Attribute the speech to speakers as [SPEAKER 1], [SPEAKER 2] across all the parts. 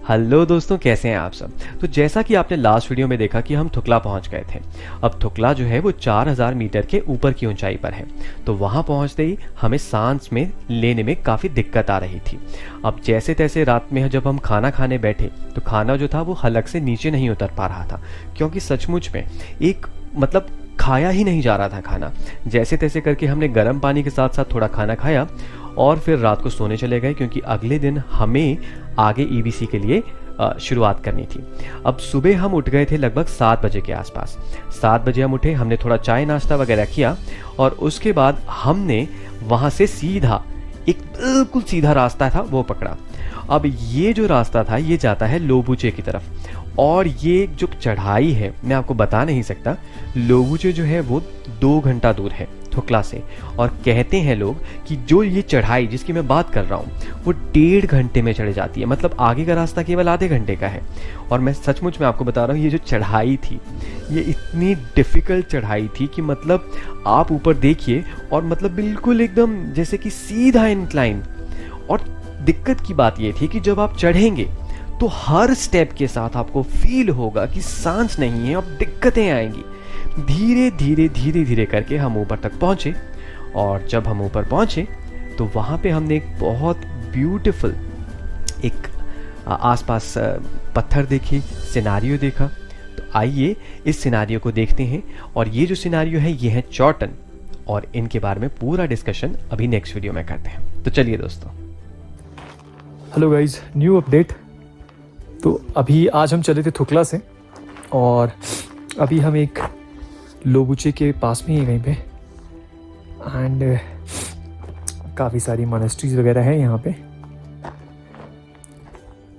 [SPEAKER 1] Hello दोस्तों, कैसे हैं आप सब। तो जैसा कि आपने लास्ट वीडियो में देखा कि हम थुकला पहुंच गए थे। अब थुकला जो है वो 4000 मीटर के ऊपर की ऊंचाई पर है। तो वहां पहुंचते ही हमें सांस में लेने में काफ़ी दिक्कत आ रही थी। अब जैसे तैसे रात में जब हम खाना खाने बैठे तो खाना जो था वो हलक से नीचे नहीं उतर पा रहा था, क्योंकि सचमुच में एक मतलब खाया ही नहीं जा रहा था खाना। जैसे तैसे करके हमने गर्म पानी के साथ साथ थोड़ा खाना खाया और फिर रात को सोने चले गए, क्योंकि अगले दिन हमें आगे ईबीसी के लिए शुरुआत करनी थी। अब सुबह हम उठ गए थे लगभग 7 बजे के आसपास। 7 बजे हम उठे, हमने थोड़ा चाय नाश्ता वगैरह किया और उसके बाद हमने वहाँ से सीधा एक बिल्कुल सीधा रास्ता था वो पकड़ा। अब ये जो रास्ता था ये जाता है लोबूचे की तरफ, और ये जो चढ़ाई है मैं आपको बता नहीं सकता। लोबूचे जो है वो 2 घंटा दूर है थुकला से, और कहते हैं लोग कि जो ये चढ़ाई जिसकी मैं बात कर रहा हूँ वो 1.5 घंटे में चढ़ जाती है। मतलब आगे का रास्ता केवल आधे घंटे का है। और मैं सचमुच में आपको बता रहा हूँ, ये जो चढ़ाई थी ये इतनी डिफ़िकल्ट चढ़ाई थी कि मतलब आप ऊपर देखिए और मतलब बिल्कुल एकदम जैसे कि सीधा इंक्लाइन। और दिक्कत की बात ये थी कि जब आप चढ़ेंगे तो हर स्टेप के साथ आपको फील होगा कि सांस नहीं है, अब दिक्कतें आएंगी। धीरे धीरे धीरे धीरे करके हम ऊपर तक पहुंचे, और जब हम ऊपर पहुंचे तो वहाँ पे हमने एक बहुत ब्यूटीफुल एक आसपास पत्थर देखे, सिनारियो देखा। तो आइए इस सिनारियो को देखते हैं, और ये जो सिनारियो है ये है चौटन, और इनके बारे में पूरा डिस्कशन अभी नेक्स्ट वीडियो में करते हैं। तो चलिए दोस्तों।
[SPEAKER 2] Hello guys, new update. तो अभी आज हम चले थे थुकला से, और अभी हम एक लोबूचे के पास में ही कहीं पे, एंड काफ़ी सारी मोनेस्ट्रीज वगैरह हैं यहाँ पे,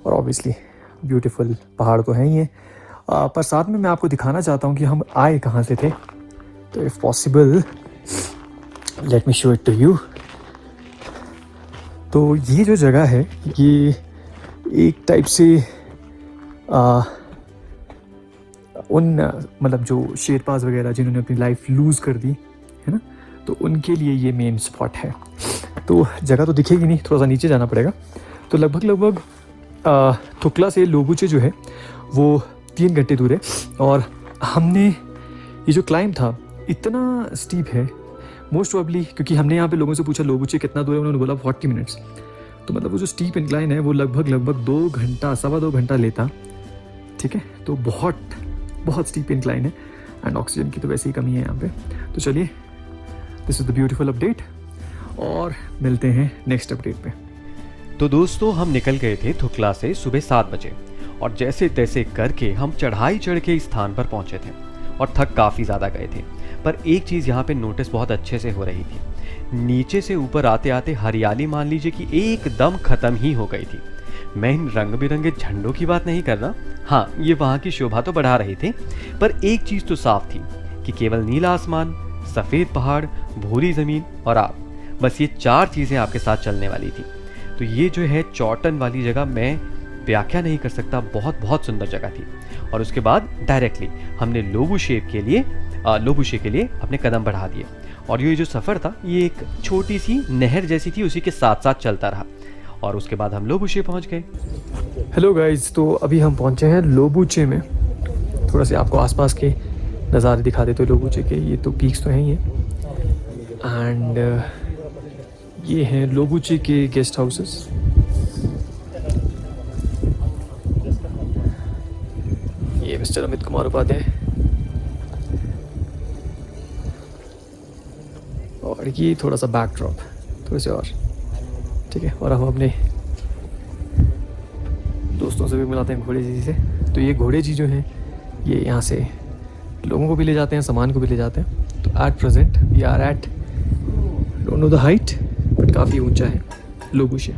[SPEAKER 2] और ऑब्वियसली ब्यूटीफुल पहाड़ तो हैं ही हैं। पर साथ में मैं आपको दिखाना चाहता हूँ कि हम आए कहाँ से थे। तो if possible let me show it to you. तो ये जो जगह है ये एक टाइप से उन मतलब जो शेरपास वगैरह जिन्होंने अपनी लाइफ लूज़ कर दी है ना, तो उनके लिए ये मेन स्पॉट है। तो जगह तो दिखेगी नहीं, थोड़ा सा नीचे जाना पड़ेगा। तो लगभग थुकला से लोबूचे जो है वो 3 घंटे दूर है, और हमने ये जो क्लाइंब था इतना स्टीप है, मोस्ट प्रोबेबली क्योंकि हमने यहाँ पे लोगों से पूछा लोबूचे कितना दूर है, उन्होंने बोला 40 मिनट्स। तो मतलब वो जो स्टीप इंक्लाइन है वो लगभग 2 घंटा, 2.25 घंटा लेता। ठीक है, तो बहुत स्टीप इंक्लाइन है, एंड ऑक्सीजन की तो वैसे ही कमी है यहाँ पे। तो चलिए, this is the beautiful update, और मिलते हैं नेक्स्ट अपडेट पे।
[SPEAKER 1] तो दोस्तों हम निकल गए थे थुकला से सुबह 7 बजे, और जैसे तैसे करके हम चढ़ाई चढ़ के इस स्थान पर पहुंचे थे, और थक काफ़ी ज़्यादा गए थे। पर एक चीज़ यहाँ पे नोटिस बहुत अच्छे से हो रही थी, नीचे से ऊपर आते आते हरियाली मान लीजिए कि एकदम ख़त्म ही हो गई थी। मैं इन रंग बिरंगे झंडों की बात नहीं कर रहा, हाँ ये वहाँ की शोभा तो बढ़ा रही थी, पर एक चीज़ तो साफ थी कि केवल नीला आसमान, सफ़ेद पहाड़, भूरी ज़मीन और आप, बस ये 4 चीज़ें आपके साथ चलने वाली थी। तो ये जो है चौटन वाली जगह मैं व्याख्या नहीं कर सकता, बहुत सुंदर जगह थी। और उसके बाद डायरेक्टली हमने लोबूचे के लिए अपने कदम बढ़ा दिए, और ये जो सफ़र था ये एक छोटी सी नहर जैसी थी, उसी के साथ साथ चलता रहा, और उसके बाद हम लोबूचे पहुंच गए।
[SPEAKER 2] हेलो गाइज, तो अभी हम पहुंचे हैं लोबूचे में। थोड़ा से आपको आसपास के नज़ारे दिखा देते हैं लोबूचे के। ये तो पीक्स तो हैं ही हैं, एंड ये हैं लोबूचे के गेस्ट हाउसेस। ये मिस्टर अमित कुमार उपाध्याय, और ये थोड़ा सा बैकड्रॉप थोड़े से और, ठीक है। और हम अपने दोस्तों से भी मिलाते हैं घोड़े जी से। तो ये घोड़े जी जो हैं ये यहाँ से लोगों को भी ले जाते हैं, सामान को भी ले जाते हैं। तो at present we are at, don't know the height, but काफ़ी ऊंचा है लोबूचे।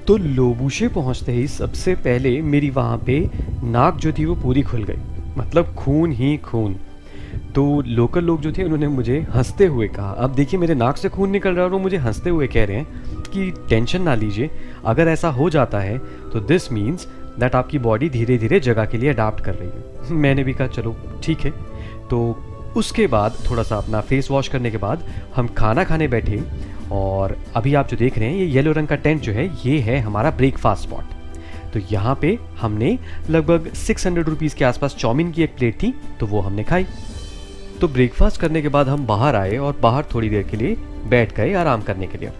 [SPEAKER 1] तो लोबूचे पहुंचते ही सबसे पहले मेरी वहाँ पे नाक जो थी वो पूरी खुल गई, मतलब खून ही खून। तो लोकल लोग जो थे उन्होंने मुझे हंसते हुए कहा, अब देखिए मेरे नाक से खून निकल रहा है और वो मुझे हंसते हुए कह रहे हैं कि टेंशन ना लीजिए, अगर ऐसा हो जाता है तो दिस मीन्स दैट आपकी बॉडी धीरे धीरे जगह के लिए अडाप्ट कर रही है। मैंने भी कहा चलो ठीक है। तो उसके बाद थोड़ा सा अपना फेस वॉश करने के बाद हम खाना खाने बैठे, और अभी आप जो देख रहे हैं ये येलो रंग का टेंट जो है ये है हमारा ब्रेकफास्ट स्पॉट। तो यहाँ पे हमने लगभग 600 रुपीज़ के आसपास चाउमीन की एक प्लेट थी, तो वो हमने खाई। तो ब्रेकफास्ट करने के बाद हम बाहर आए और बाहर थोड़ी देर के लिए बैठ गए आराम करने के लिए।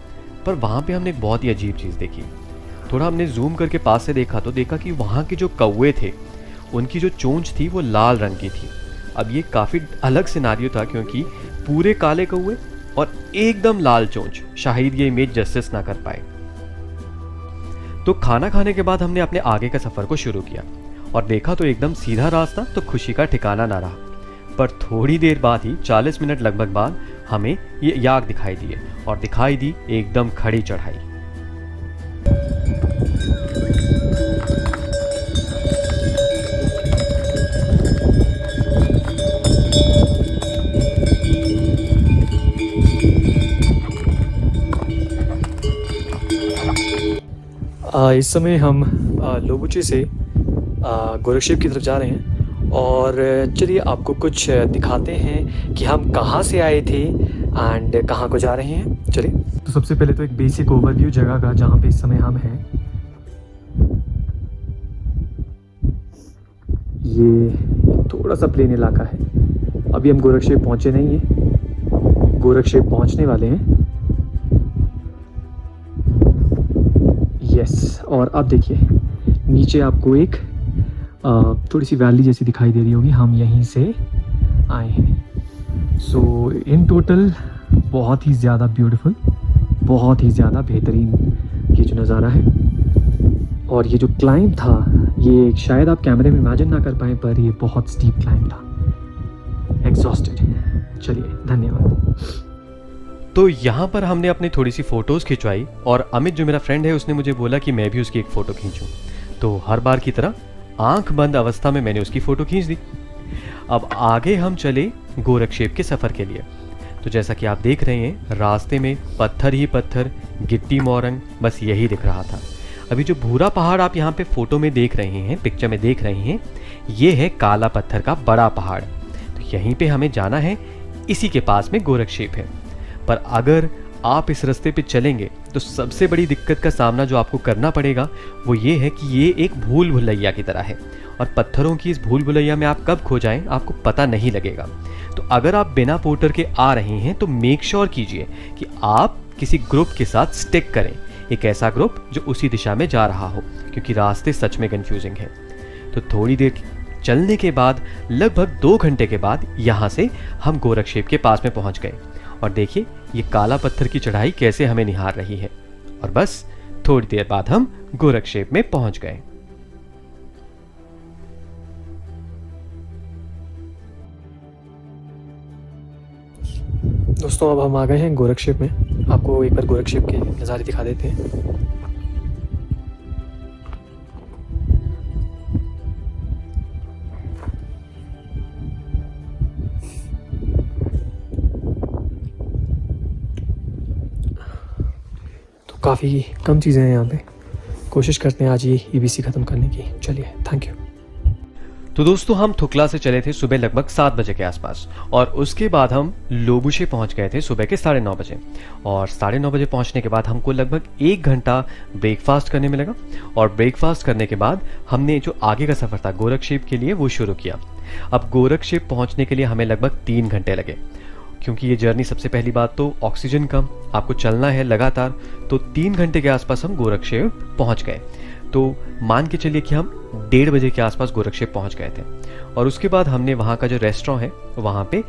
[SPEAKER 1] पर वहाँ पे हमने एक बहुत ही अजीब चीज़ देखी। थोड़ा हमने जूम करके पास से देखा तो देखा कि वहाँ के जो कौवे थे उनकी जो चोंच थी वो लाल रंग की थी। अब ये काफ़ी अलग सिनारियो था, क्योंकि पूरे काले कौवे और एकदम लाल चोंच, शायद ये इमेज जस्टिस ना कर पाए। तो खाना खाने के बाद हमने अपने आगे का सफ़र को शुरू किया और देखा तो एकदम सीधा रास्ता, तो खुशी का ठिकाना ना रहा। पर थोड़ी देर बाद ही 40 मिनट लगभग बाद हमें ये याक दिखाई दिए और दिखाई दी एकदम खड़ी चढ़ाई।
[SPEAKER 2] इस समय हम लोबुचे से गोरक्षेप की तरफ जा रहे हैं और चलिए आपको कुछ दिखाते हैं कि हम कहाँ से आए थे एंड कहाँ को जा रहे हैं। चलिए, तो सबसे पहले तो एक बेसिक ओवरव्यू जगह का जहाँ पे इस समय हम हैं। ये थोड़ा सा प्लेन इलाका है। अभी हम गोरक्षेप पहुँचे नहीं हैं, गोरक्षेप पहुँचने वाले हैं। यस, और अब देखिए नीचे आपको एक थोड़ी सी वैली जैसी दिखाई दे रही होगी। हम यहीं से आए हैं। सो इन टोटल बहुत ही ज़्यादा ब्यूटीफुल, बहुत ही ज़्यादा बेहतरीन ये जो नज़ारा है। और ये जो क्लाइंब था, ये शायद आप कैमरे में इमेजिन ना कर पाएँ, पर ये बहुत स्टीप क्लाइंब था। एग्जॉस्टेड। चलिए, धन्यवाद।
[SPEAKER 1] तो यहाँ पर हमने अपनी थोड़ी सी फ़ोटोज़ खिंचवाई और अमित जो मेरा फ्रेंड है उसने मुझे बोला कि मैं भी उसकी एक फ़ोटो खींचूँ। तो हर बार की तरह आंख बंद अवस्था में मैंने उसकी फ़ोटो खींच दी। अब आगे हम चले गोरक्षेप के सफ़र के लिए। तो जैसा कि आप देख रहे हैं, रास्ते में पत्थर ही पत्थर, गिट्टी मोरंग, बस यही दिख रहा था। अभी जो भूरा पहाड़ आप यहाँ पे फ़ोटो में देख रहे हैं, पिक्चर में देख रहे हैं, ये है काला पत्थर का बड़ा पहाड़। तो यहीं पे हमें जाना है, इसी के पास में गोरक्षेप है। पर अगर आप इस रास्ते पे चलेंगे तो सबसे बड़ी दिक्कत का सामना जो आपको करना पड़ेगा वो ये है कि ये एक भूल भुलैया की तरह है और पत्थरों की इस भूल भुलैया में आप कब खो जाएं आपको पता नहीं लगेगा। तो अगर आप बिना पोर्टर के आ रहे हैं तो मेक श्योर कीजिए कि आप किसी ग्रुप के साथ स्टिक करें, एक ऐसा ग्रुप जो उसी दिशा में जा रहा हो, क्योंकि रास्ते सच में कन्फ्यूजिंग है। तो थोड़ी देर चलने के बाद लगभग 2 घंटे के बाद यहाँ से हम गोरक्षेप के पास में पहुँच गए और देखिए ये काला पत्थर की चढ़ाई कैसे हमें निहार रही है। और बस थोड़ी देर बाद हम गोरक्षेप में पहुंच गए।
[SPEAKER 2] दोस्तों, अब हम आ गए हैं गोरक्षेप में। आपको एक बार गोरक्षेप के नज़ारे दिखा देते हैं। काफ़ी कम चीज़ें हैं यहाँ पे। कोशिश करते हैं आज ये ईबीसी ख़त्म करने की। चलिए, थैंक यू।
[SPEAKER 1] तो दोस्तों, हम थुकला से चले थे सुबह लगभग 7 बजे के आसपास और उसके बाद हम लोबुशे पहुंच गए थे सुबह के 9:30 बजे। और 9:30 बजे पहुंचने के बाद हमको लगभग 1 घंटा ब्रेकफास्ट करने में लगा और ब्रेकफास्ट करने के बाद हमने जो आगे का सफ़र था गोरक्षेप के लिए वो शुरू किया। अब गोरक्षेप पहुँचने के लिए हमें लगभग 3 घंटे लगे, क्योंकि ये जर्नी सबसे पहली बात तो ऑक्सीजन कम, आपको चलना है लगातार। तो 3 घंटे के आसपास हम गोरक्षेप पहुंच गए। तो मान के चलिए कि हम 1:30 बजे के आसपास गोरक्षेप पहुंच गए थे। और उसके बाद हमने वहाँ का जो रेस्टोरेंट है वहाँ पे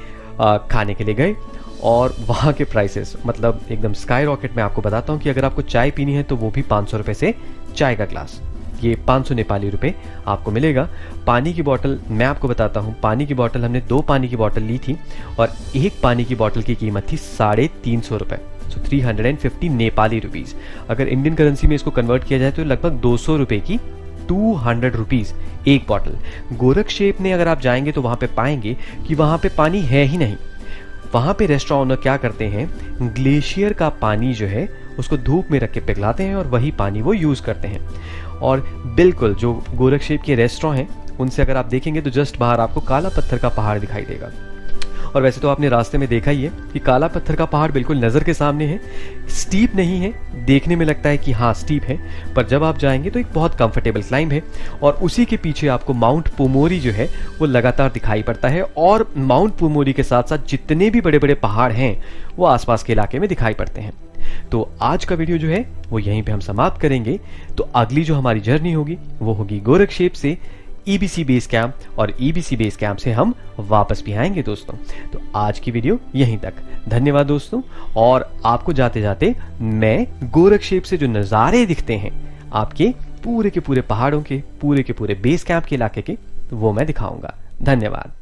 [SPEAKER 1] खाने के लिए गए और वहाँ के प्राइसेस मतलब एकदम स्काई रॉकेट। में आपको बताता हूँ कि अगर आपको चाय पीनी है तो वो भी 500 रुपये से चाय का ग्लास, ये 500 नेपाली रुपये आपको मिलेगा। पानी की बोतल मैं आपको बताता हूँ, पानी की बोतल हमने 2 पानी की बोतल ली थी और एक पानी की बोतल की कीमत थी 350 रुपये, सो 350 नेपाली रुपीज़। अगर इंडियन करेंसी में इसको कन्वर्ट किया जाए तो लगभग 200 रुपये की 200 रुपीज़ एक बॉटल। गोरक्षेप में अगर आप जाएंगे तो वहाँ पे पाएंगे कि वहाँ पे पानी है ही नहीं। वहाँ पे रेस्टोरेंट ओनर क्या करते हैं, ग्लेशियर का पानी जो है उसको धूप में रख के पिघलाते हैं और वही पानी वो यूज़ करते हैं। और बिल्कुल जो गोरक्षेप के रेस्टोरेंट हैं उनसे अगर आप देखेंगे तो जस्ट बाहर आपको काला पत्थर का पहाड़ दिखाई देगा और वैसे तो आपने रास्ते में देखा ही है कि काला पत्थर का पहाड़ बिल्कुल नज़र के सामने है। स्टीप नहीं है, देखने में लगता है कि हाँ स्टीप है, पर जब आप जाएंगे तो एक बहुत कंफर्टेबल क्लाइंब है। और उसी के पीछे आपको माउंट पुमोरी जो है वो लगातार दिखाई पड़ता है, और माउंट पुमोरी के साथ साथ जितने भी बड़े बड़े पहाड़ हैं वो आसपास के इलाके में दिखाई पड़ते हैं। तो आज का वीडियो जो है वो यहीं पे हम समाप्त करेंगे। तो अगली जो हमारी जर्नी होगी वो होगी गोरखशेप से ईबीसी बेस कैंप, और ईबीसी बेस कैंप से हम वापस भी आएंगे दोस्तों। तो आज की वीडियो यहीं तक। धन्यवाद दोस्तों। और आपको जाते जाते मैं गोरखशेप से जो नज़ारे दिखते हैं आपके पूरे के पूरे पहाड़ों के, पूरे के पूरे बेस कैंप के इलाके के, वो मैं दिखाऊंगा। धन्यवाद।